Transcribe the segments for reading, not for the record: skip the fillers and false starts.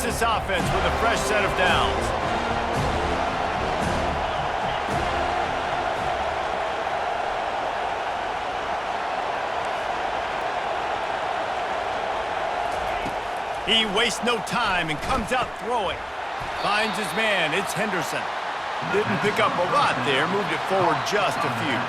leads this offense with a fresh set of downs. He wastes no time and comes out throwing. Finds his man. It's Henderson. Didn't pick up a lot there. Moved it forward just a few.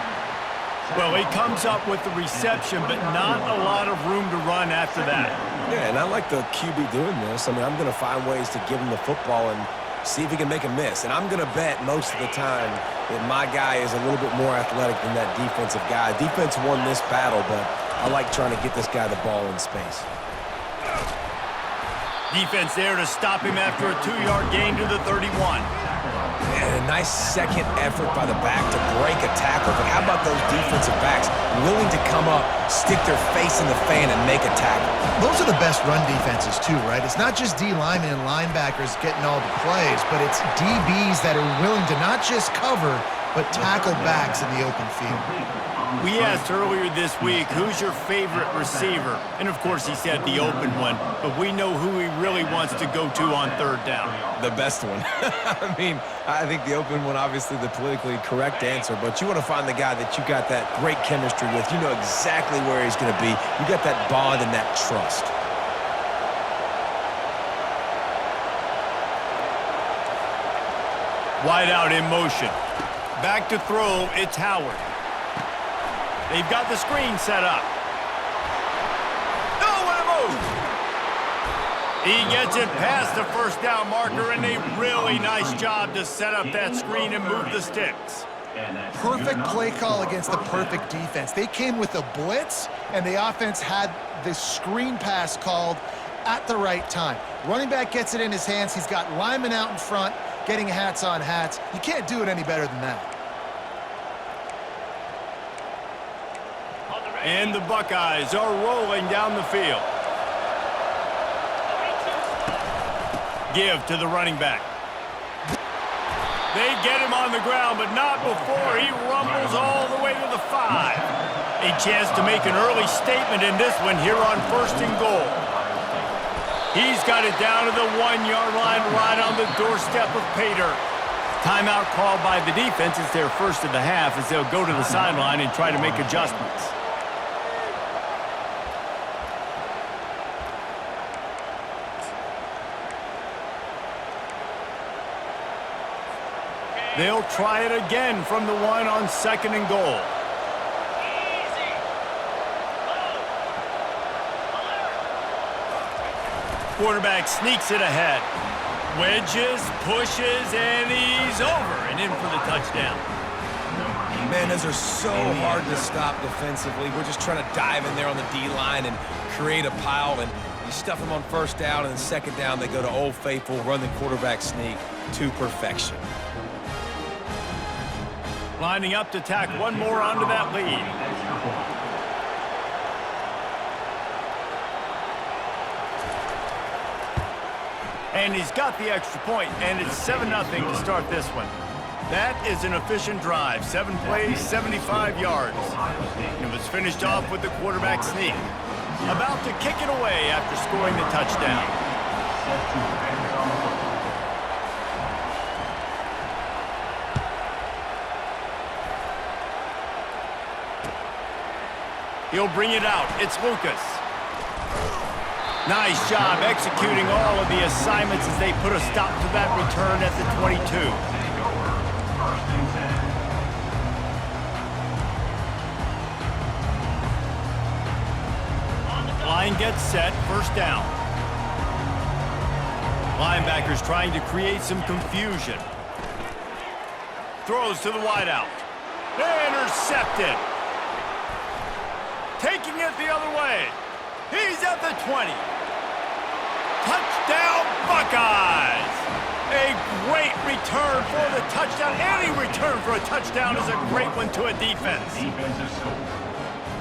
Well, he comes up with the reception, but not a lot of room to run after that. Yeah, and I like the QB doing this. I mean, I'm going to find ways to give him the football and see if he can make a miss. And I'm going to bet most of the time that my guy is a little bit more athletic than that defensive guy. Defense won this battle, but I like trying to get this guy the ball in space. Defense there to stop him after a 2-yard gain to the 31. And a nice second effort by the back to break a tackle. But how about those defensive backs willing to come up, stick their face in the fan, and make a tackle? Those are the best run defenses, too, right? It's not just D linemen and linebackers getting all the plays, but it's DBs that are willing to not just cover, but tackle backs in the open field. We asked earlier this week, who's your favorite receiver? And, of course, he said the open one, but we know who he really wants to go to on third down. The best one. I mean, I think the open one, obviously the politically correct answer, but you want to find the guy that you got that great chemistry with. You know exactly where he's going to be. You got that bond and that trust. Wide out in motion. Back to throw, it's Howard. They've got the screen set up. Oh, what a move! He gets it past the first down marker, and a really nice job to set up that screen and move the sticks. Perfect play call against the perfect defense. They came with a blitz, and the offense had the screen pass called at the right time. Running back gets it in his hands. He's got linemen out in front, getting hats on hats. You can't do it any better than that. And the Buckeyes are rolling down the field. Give to the running back. They get him on the ground, but not before he rumbles all the way to the 5. A chance to make an early statement in this one here on 1st and goal. He's got it down to the 1-yard line right on the doorstep of Pater. Timeout called by the defense. It's their first of the half as they'll go to the sideline and try to make adjustments. They'll try it again from the 1 on 2nd and goal. Quarterback sneaks it ahead. Wedges, pushes, and he's over and in for the touchdown. Man, those are so hard to stop defensively. We're just trying to dive in there on the D-line and create a pile, and you stuff them on 1st down, and then 2nd down they go to Old Faithful, run the quarterback sneak to perfection. Lining up to tack one more onto that lead. And he's got the extra point, and it's 7-0 to start this one. That is an efficient drive. 7 plays, 75 yards. And it was finished off with the quarterback sneak. About to kick it away after scoring the touchdown. He'll bring it out. It's Lucas. Nice job executing all of the assignments as they put a stop to that return at the 22. Line gets set, 1st down. Linebackers trying to create some confusion. Throws to the wideout. Intercepted. Taking it the other way. He's at the 20. Touchdown, Buckeyes! A great return for the touchdown. Any return for a touchdown is a great one to a defense.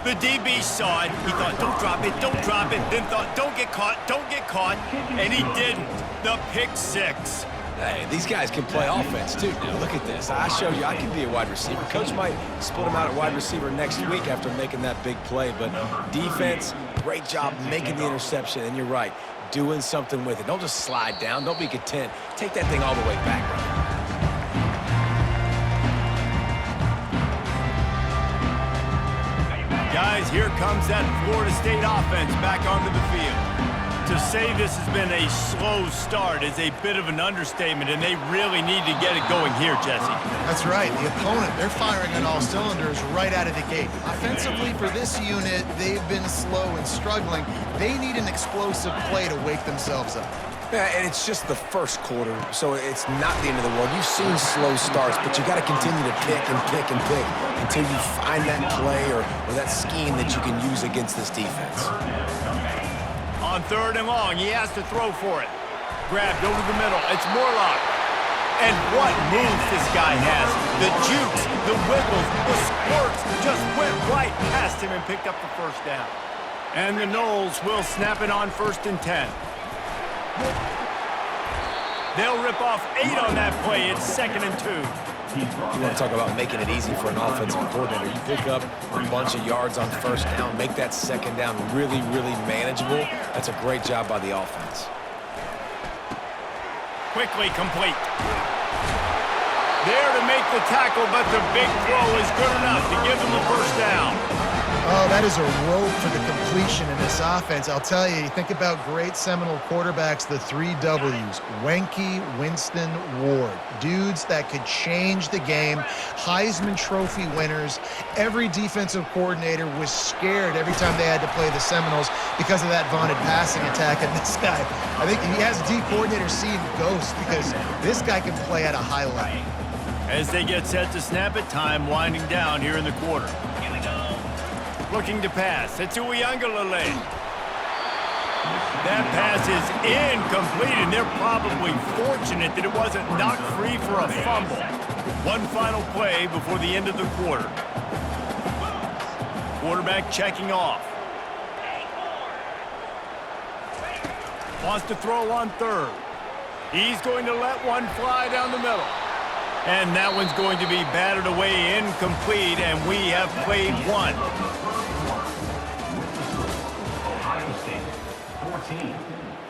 The DB saw it. He thought, don't drop it, don't drop it. Then thought, don't get caught, and he didn't. The pick 6. Hey, these guys can play offense, too. Now, look at this. I showed you I can be a wide receiver. Coach might split him out at wide receiver next week after making that big play. But defense, great job making the interception. And you're right, doing something with it. Don't just slide down. Don't be content. Take that thing all the way back. Guys, here comes that Florida State offense back onto the field. To say this has been a slow start is a bit of an understatement, and they really need to get it going here, Jesse. That's right. The opponent, they're firing on all cylinders right out of the gate. Offensively, for this unit, they've been slow and struggling. They need an explosive play to wake themselves up. Yeah, and it's just the first quarter, so it's not the end of the world. You've seen slow starts, but you got to continue to pick and pick and pick until you find that play or that scheme that you can use against this defense. On 3rd and long, he has to throw for it. Grabbed over the middle. It's Morlock. And what moves this guy has. The jukes, the wiggles, the squirts just went right past him and picked up the first down. And the Noles will snap it on 1st and 10. They'll rip off 8 on that play. It's 2nd and 2. You want to talk about making it easy for an offensive coordinator. You pick up a bunch of yards on 1st down, make that 2nd down really, really manageable. That's a great job by the offense. Quickly complete. There to make the tackle, but the big throw is good enough to give them the 1st down. Oh, that is a rope for the completion in this offense. I'll tell you, you think about great Seminole quarterbacks, the 3 W's, Wenke, Winston, Ward. Dudes that could change the game, Heisman Trophy winners. Every defensive coordinator was scared every time they had to play the Seminoles because of that vaunted passing attack. And this guy, I think he has D coordinator seeing ghosts because this guy can play at a high level. As they get set to snap it, time winding down here in the quarter. Looking to pass. It's Uiagalelei. That pass is incomplete, and they're probably fortunate that it wasn't knocked free for a fumble. One final play before the end of the quarter. Quarterback checking off. Wants to throw on 3rd. He's going to let one fly down the middle. And that one's going to be batted away incomplete, and we have played one.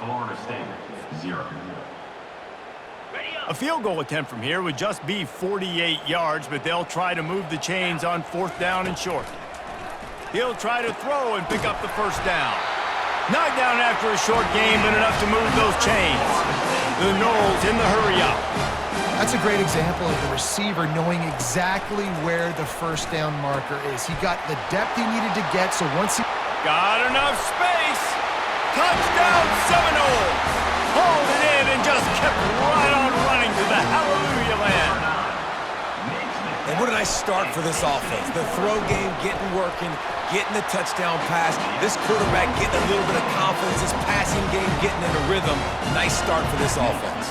Florida State, 0. A field goal attempt from here would just be 48 yards, but they'll try to move the chains on 4th down and short. He'll try to throw and pick up the 1st down. Knocked down after a short game, but enough to move those chains. The Noles in the hurry-up. That's a great example of the receiver knowing exactly where the 1st down marker is. He got the depth he needed to get, so once he... Got enough space. Touchdown Seminoles! Hauled it in and just kept right on running to the hallelujah land. And what a nice start for this offense. The throw game getting working, getting the touchdown pass. This quarterback getting a little bit of confidence. This passing game getting in a rhythm. Nice start for this offense.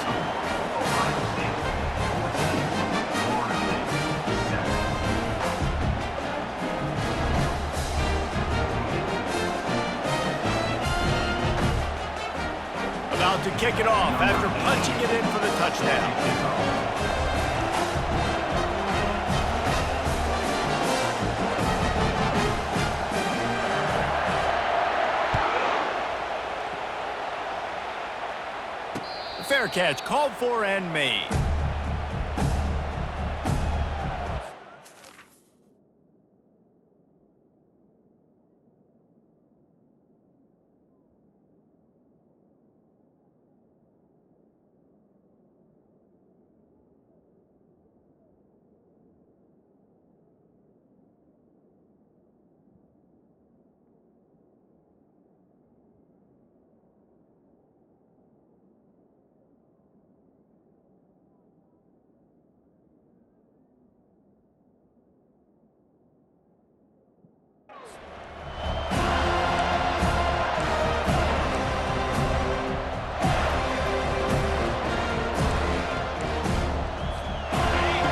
About to kick it off after punching it in for the touchdown. Fair catch called for and made.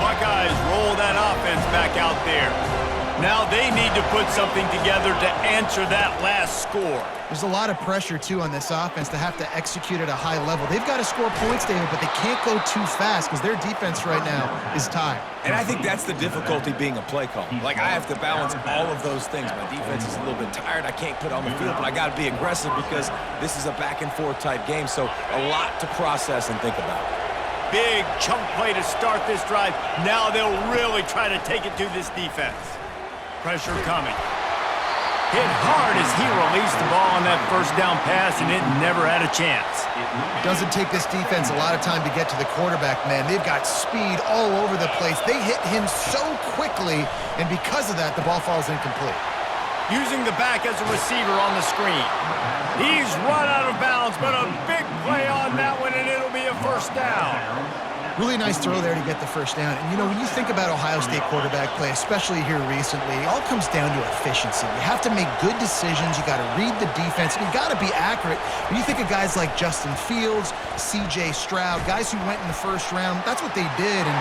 Buckeyes roll that offense back out there. Now they need to put something together to answer that last score. There's a lot of pressure, too, on this offense to have to execute at a high level. They've got to score points, David, but they can't go too fast because their defense right now is tired. And I think that's the difficulty being a play call. Like, I have to balance all of those things. My defense is a little bit tired. I can't put on the field, but I got to be aggressive because this is a back-and-forth type game, so a lot to process and think about. Big chunk play to start this drive. Now they'll really try to take it to this defense. Pressure coming. Hit hard as he released the ball on that first down pass, and it never had a chance. Doesn't take this defense a lot of time to get to the quarterback, man. They've got speed all over the place. They hit him so quickly, and because of that, the ball falls incomplete. Using the back as a receiver on the screen. He's run out of bounds, but a big play on that one, and it'll be a first down. Really nice throw there to get the first down. And, you know, when you think about Ohio State quarterback play, especially here recently, it all comes down to efficiency. You have to make good decisions. You got to read the defense, and you got to be accurate. When you think of guys like Justin Fields, C.J. Stroud, guys who went in the first round, that's what they did. And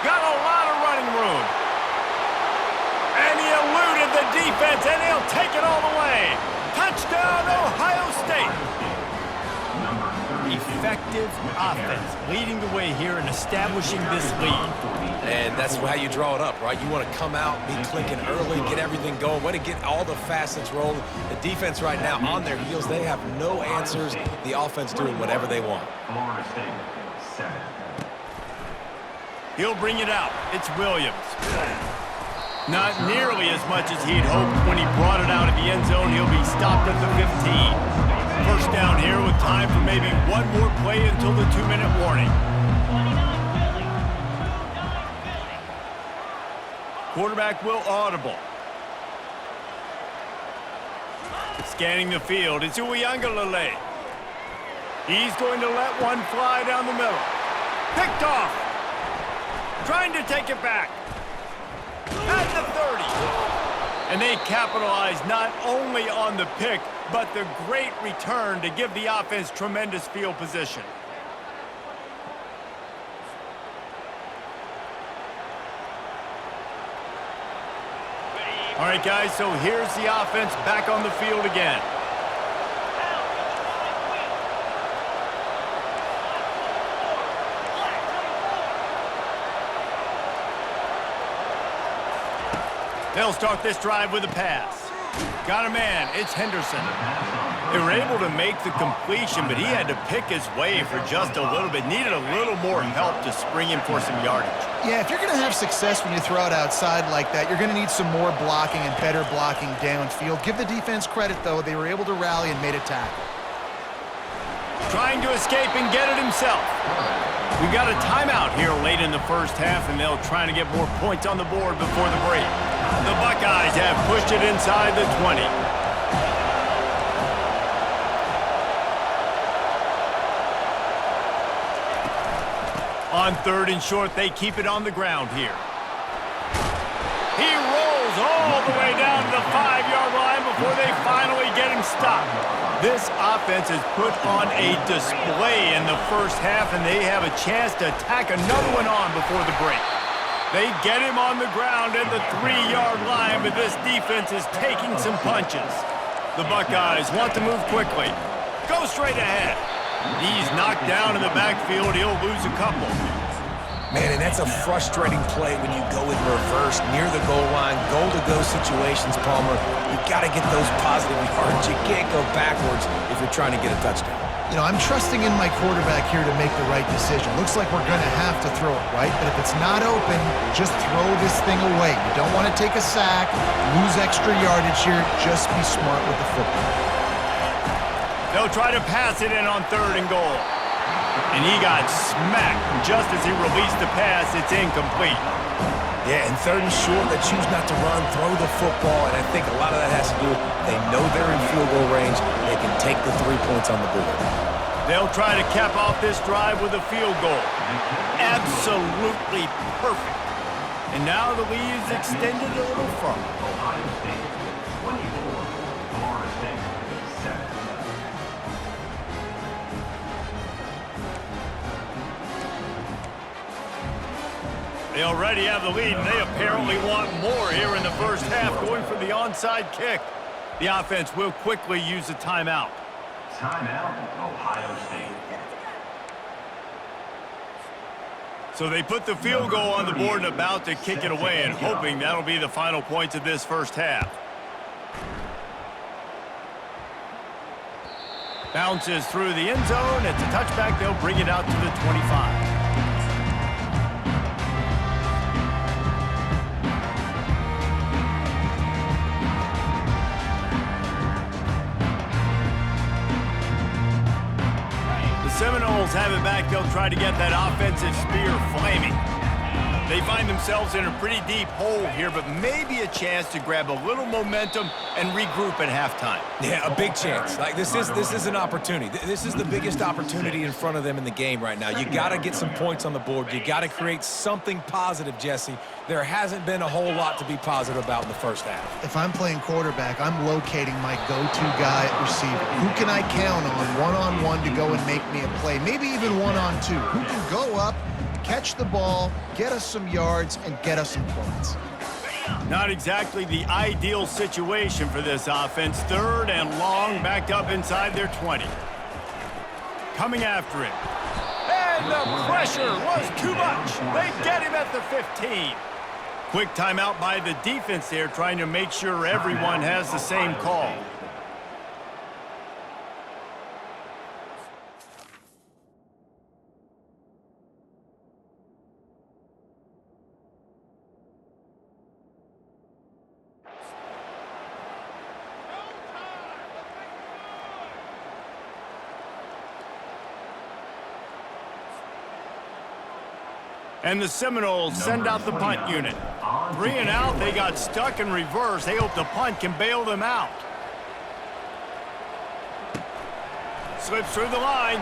got a lot of running room. And he eluded the defense, and he'll take it all the way. Touchdown, Ohio State. Effective offense leading the way here and establishing this lead. And that's how you draw it up, right? You want to come out, be clicking early, get everything going, want to get all the facets rolling. The defense right now on their heels, they have no answers. The offense doing whatever they want. Florida State, 7. He'll bring it out. It's Williams. Not nearly as much as he'd hoped when he brought it out of the end zone. He'll be stopped at the 15. First down here with time for maybe one more play until the 2-minute warning. Quarterback will audible. Scanning the field, it's Uiagalelei. He's going to let one fly down the middle. Picked off. Trying to take it back. At the 30. And they capitalize not only on the pick, but the great return to give the offense tremendous field position. All right, guys, so here's the offense back on the field again. They'll start this drive with a pass. Got a man, it's Henderson. They were able to make the completion, but he had to pick his way for just a little bit. Needed a little more help to spring him for some yardage. yeah, if you're going to have success when you throw it outside like that, you're going to need some more blocking and better blocking downfield. Give the defense credit, though. They were able to rally and made a tackle. Trying to escape and get it himself. We've got a timeout here late in the first half, and they'll try to get more points on the board before the break. The Buckeyes have pushed it inside the 20. On third and short, they keep it on the ground here. He rolls all the way down to the 5-yard line before they finally get him stopped. This offense has put on a display in the first half, and they have a chance to tack another one on before the break. They get him on the ground at the 3-yard line, but this defense is taking some punches. The Buckeyes want to move quickly. Go straight ahead. He's knocked down in the backfield. He'll lose a couple. Man, and that's a frustrating play when you go in reverse near the goal line, goal-to-go situations, Palmer. You got to get those positive yards. You can't go backwards if you're trying to get a touchdown. You know, I'm trusting in my quarterback here to make the right decision. Looks like we're going to have to throw it, right? But if it's not open, just throw this thing away. You don't want to take a sack, lose extra yardage here. Just be smart with the football. They'll try to pass it in on third and goal. And he got smacked just as he released the pass. It's incomplete. Yeah, and third and short, they choose not to run, throw the football, and I think a lot of that has to do with they know they're in field goal range. They can take the 3 points on the board. They'll try to cap off this drive with a field goal. Absolutely perfect. And now the lead is extended a little further. Ohio State, 24. Florida State, 7. They already have the lead, and they apparently want more here in the first half, going for the onside kick. The offense will quickly use a timeout. Timeout, Ohio State. So they put the field goal on the board and about to kick it away, and hoping that'll be the final points of this first half. Bounces through the end zone. It's a touchback. They'll bring it out to the 25. Seminoles have it back. They'll try to get that offensive spear flaming. They find themselves in a pretty deep hole here, but maybe a chance to grab a little momentum and regroup at halftime. Yeah, a big chance. Like this is an opportunity. This is the biggest opportunity in front of them in the game right now. You got to get some points on the board. You got to create something positive, Jesse. There hasn't been a whole lot to be positive about in the first half. If I'm playing quarterback, I'm locating my go-to guy at receiver. Who can I count on one-on-one to go and make me a play? Maybe even one-on-two. Who can go up, catch the ball, get us some yards, and get us some points? Not exactly the ideal situation for this offense. 3rd and long, backed up inside their 20. Coming after it. And the pressure was too much. They get him at the 15. Quick timeout by the defense there, trying to make sure everyone has the same call. And the Seminoles send out the punt unit. 3 and out, they got stuck in reverse. They hope the punt can bail them out. Slips through the line.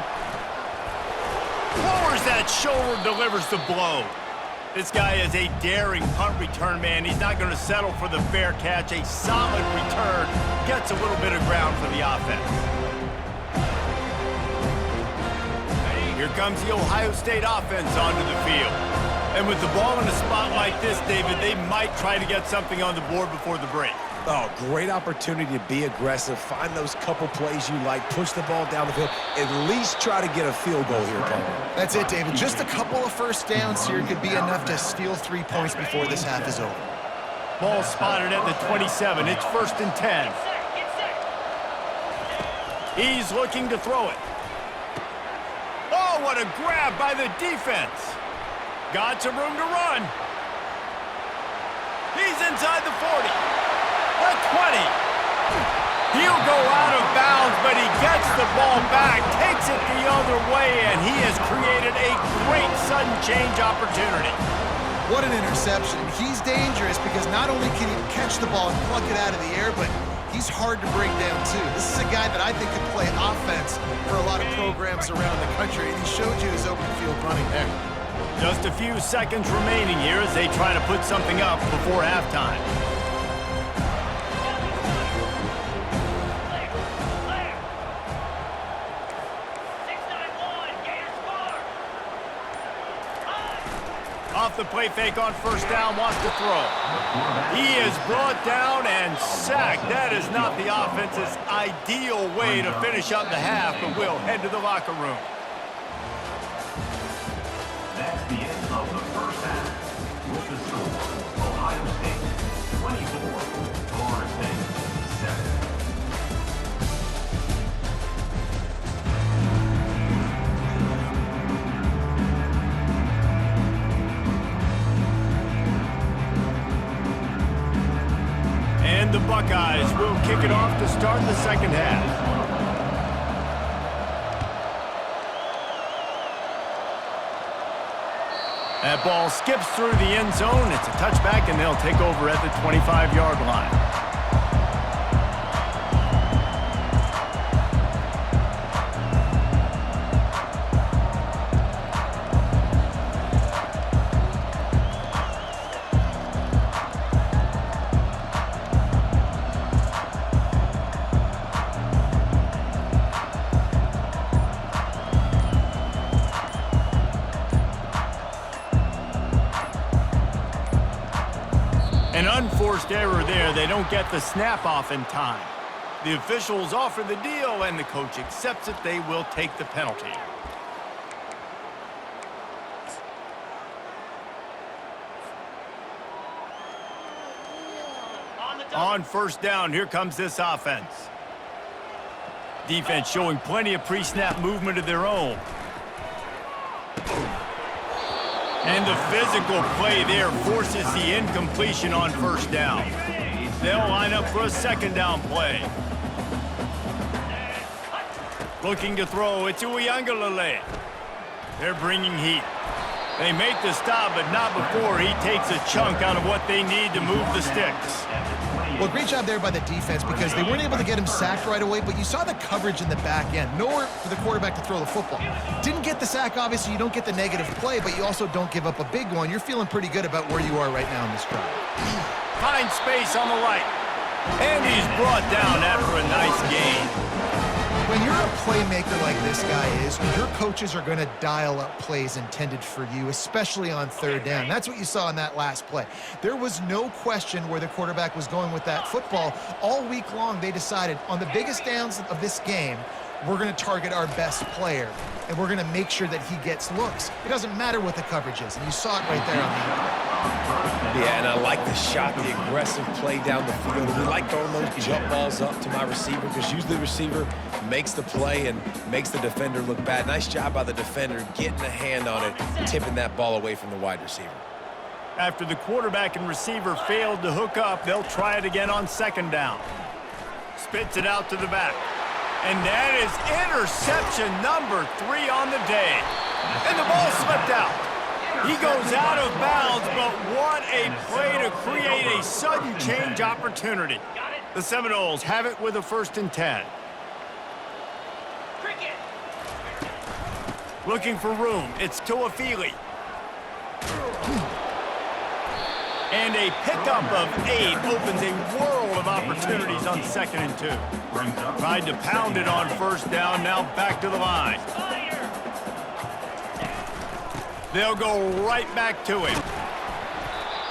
Lowers that shoulder, delivers the blow. This guy is a daring punt return man. He's not going to settle for the fair catch. A solid return. Gets a little bit of ground for the offense. Here comes the Ohio State offense onto the field. And with the ball in a spot like this, David, they might try to get something on the board before the break. Oh, great opportunity to be aggressive. Find those couple plays you like. Push the ball down the field. At least try to get a field goal here, Paul. That's it, David. Just a couple of first downs here could be enough to steal 3 points before this half is over. Ball spotted at the 27. It's 1st and 10. He's looking to throw it. Oh, what a grab by the defense. Got some room to run. He's inside the 40. The 20. He'll go out of bounds, but he gets the ball back, takes it the other way, and he has created a great sudden change opportunity. What an interception. He's dangerous because not only can he catch the ball and pluck it out of the air, but he's hard to bring down, too. This is a guy that I think could play offense for a lot of programs around the country, and he showed you his open field running there. Just a few seconds remaining here as they try to put something up before halftime. Off the play fake on 1st down, wants to throw. He is brought down and sacked. That is not the offense's ideal way to finish up the half, but we'll head to the locker room. That's the end of the first half. With the score, Ohio State 24, Florida State 7. And the Buckeyes will kick it off to start the second half. That ball skips through the end zone. It's a touchback, and they'll take over at the 25-yard line. forced error there. They don't get the snap off in time. The officials offer the deal, and the coach accepts it. They will take the penalty. On first down, here comes this offense. Defense showing plenty of pre-snap movement of their own. And the physical play there forces the incompletion on first down. They'll line up for a second down play. Looking to throw, it's Ipullgirls. They're bringing heat. They make the stop, but not before he takes a chunk out of what they need to move the sticks. Well, great job there by the defense because they weren't able to get him sacked right away, but you saw the coverage in the back end. Nowhere for the quarterback to throw the football. Didn't get the sack, obviously. You don't get the negative play, but you also don't give up a big one. You're feeling pretty good about where you are right now in this drive. Finds space on the right. And he's brought down after a nice gain. When you're a playmaker like this guy is, your coaches are going to dial up plays intended for you, especially on third down. That's what you saw in that last play. There was no question where the quarterback was going with that football. All week long, they decided on the biggest downs of this game, we're going to target our best player, and we're going to make sure that he gets looks. It doesn't matter what the coverage is, and you saw it right there on the Yeah, and I like the shot, the aggressive play down the field. We like throwing those jump balls up to my receiver because usually the receiver makes the play and makes the defender look bad. Nice job by the defender getting a hand on it, tipping that ball away from the wide receiver. After the quarterback and receiver failed to hook up, they'll try it again on second down. Spits it out to the back. And that is interception number 3 on the day. And the ball slipped out. He goes out of bounds, but what a play to create a sudden change opportunity. The Seminoles have it with a 1st and 10. Looking for room. It's Ipullgirls. And a pickup of 8 opens a world of opportunities on 2nd and 2. Tried to pound it on first down, now back to the line. They'll go right back to him.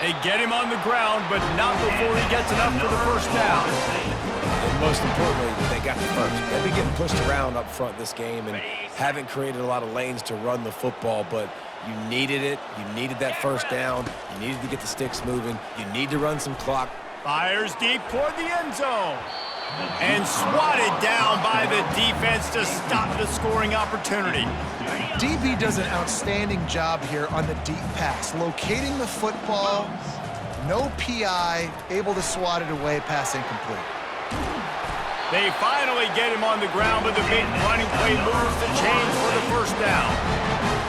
They get him on the ground, but not before he gets enough for the first down. And most importantly, they got the first. They've been getting pushed around up front this game and haven't created a lot of lanes to run the football, but you needed it. You needed that first down. You needed to get the sticks moving. You need to run some clock. Fires deep toward the end zone. And swatted down by the defense to stop the scoring opportunity. DB does an outstanding job here on the deep pass, locating the football, no PI, able to swat it away, pass incomplete. They finally get him on the ground, but the big running play moves the chains for the first down.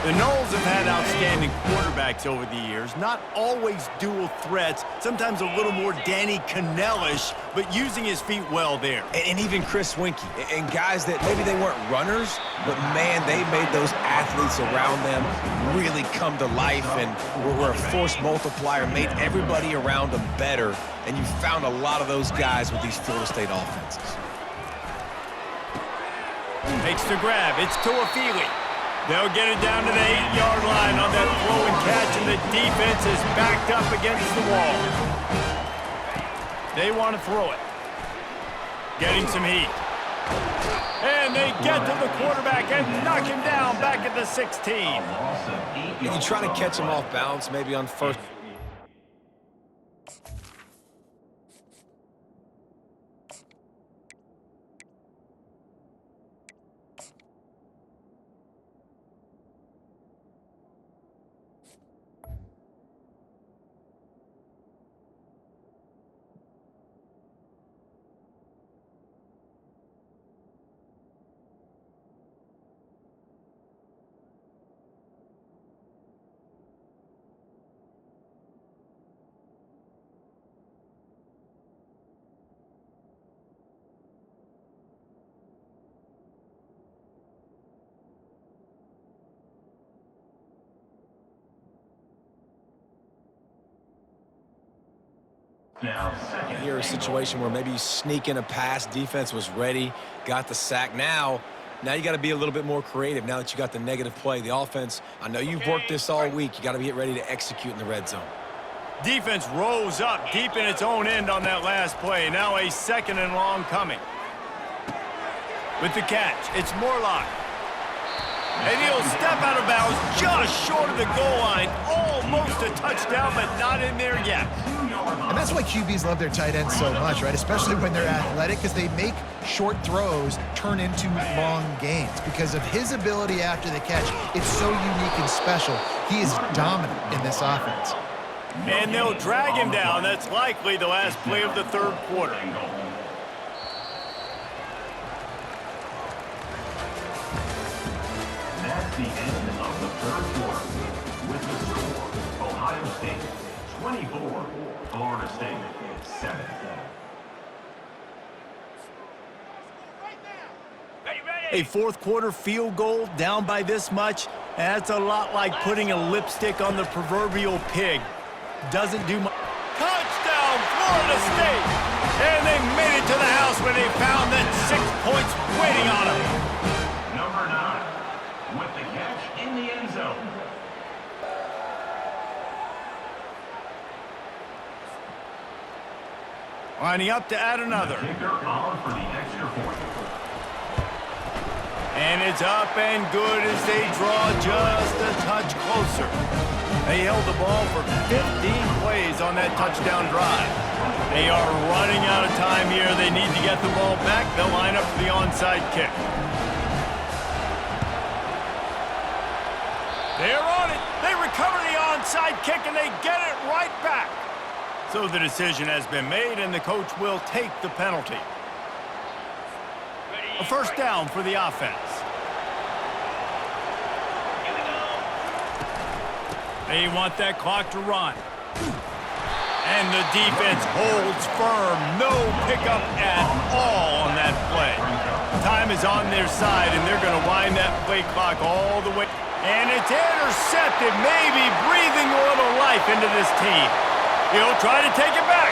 The Noles have had outstanding quarterbacks over the years, not always dual threats, sometimes a little more Danny Cannell-ish, but using his feet well there. And even Chris Winkie. And guys that maybe they weren't runners, but man, they made those athletes around them really come to life and were a force multiplier, made everybody around them better. And you found a lot of those guys with these Florida State offenses. Makes the grab. It's Ipullgirls. They'll get it down to the 8-yard line on that throw and catch, and the defense is backed up against the wall. They want to throw it. Getting some heat. And they get to the quarterback and knock him down back at the 16. You try to catch him off balance, maybe on first. Here a situation where maybe you sneak in a pass, defense was ready, got the sack. Now you got to be a little bit more creative now that you got the negative play. The offense, I know you've worked this all week. You got to get ready to execute in the red zone. Defense rose up deep in its own end on that last play. Now a 2nd and long coming. With the catch, it's Morlock. And he'll step out of bounds just short of the goal line. Almost a touchdown, but not in there yet. And that's why QBs love their tight ends so much, right? Especially when they're athletic, because they make short throws turn into long gains. Because of his ability after the catch, it's so unique and special. He is dominant in this offense. And they'll drag him down. That's likely the last play of the 3rd quarter. That's the end of the 3rd quarter. With the score, Ohio State 24, Florida State 7. A 4th quarter field goal down by this much, that's a lot like putting a lipstick on the proverbial pig. Doesn't do much. Touchdown, Florida State! And they made it to the house when they found that 6 points waiting on them. Number 9, with the catch in the end zone. Lining up to add another. Kicker on for the extra point. And it's up and good as they draw just a touch closer. They held the ball for 15 plays on that touchdown drive. They are running out of time here. They need to get the ball back. They'll line up for the onside kick. They're on it. They recover the onside kick, and they get it right back. So the decision has been made, and the coach will take the penalty. A 1st down for the offense. They want that clock to run. And the defense holds firm. No pickup at all on that play. Time is on their side, and they're going to wind that play clock all the way. And it's intercepted, maybe breathing a little life into this team. He'll try to take it back.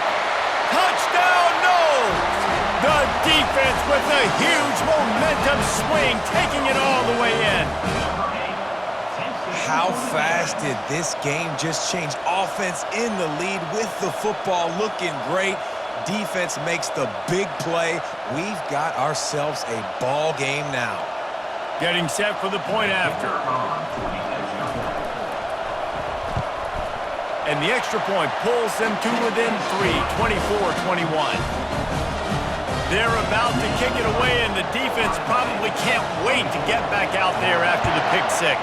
Touchdown, no! The defense with a huge momentum swing, taking it all the way in. How fast did this game just change? Offense in the lead with the football looking great. Defense makes the big play. We've got ourselves a ball game now. Getting set for the point after. And the extra point pulls them to within 3, 24-21. They're about to kick it away, and the defense probably can't wait to get back out there after the pick 6.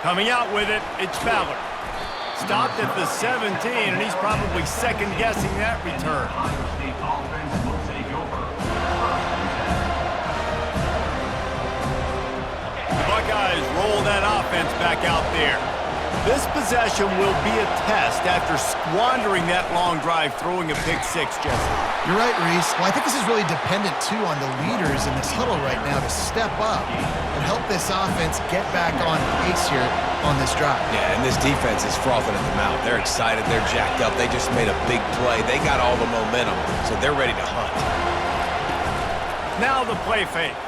Coming out with it, it's Fowler. Stopped at the 17, and he's probably second-guessing that return. The Buckeyes roll that offense back out there. This possession will be a test after squandering that long drive throwing a pick 6, Jesse. You're right, Reese. Well, I think this is really dependent, too, on the leaders in this huddle right now to step up and help this offense get back on pace here on this drive. Yeah, and this defense is frothing at the mouth. They're excited. They're jacked up. They just made a big play. They got all the momentum, so they're ready to hunt. Now the play fake.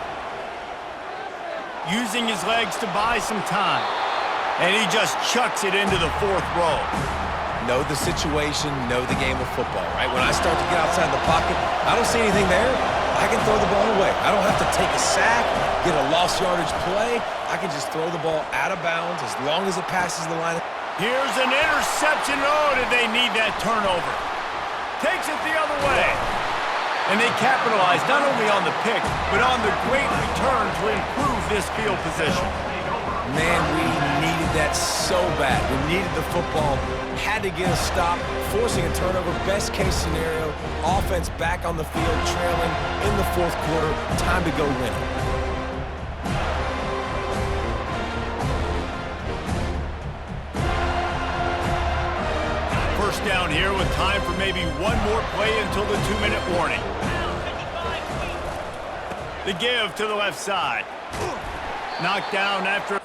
Using his legs to buy some time. And he just chucks it into the 4th row. Know the situation, know the game of football, right? When I start to get outside the pocket, I don't see anything there. I can throw the ball away. I don't have to take a sack, get a lost yardage play. I can just throw the ball out of bounds as long as it passes the line. Here's an interception. Oh, did they need that turnover? Takes it the other way. And they capitalize not only on the pick, but on the great return to improve this field position. Man, we needed that so bad. We needed the football, had to get a stop, forcing a turnover. Best case scenario, offense back on the field, trailing in the 4th quarter. Time to go win it. First down here with time for maybe one more play until the 2-minute warning. The give to the left side. Knocked down after...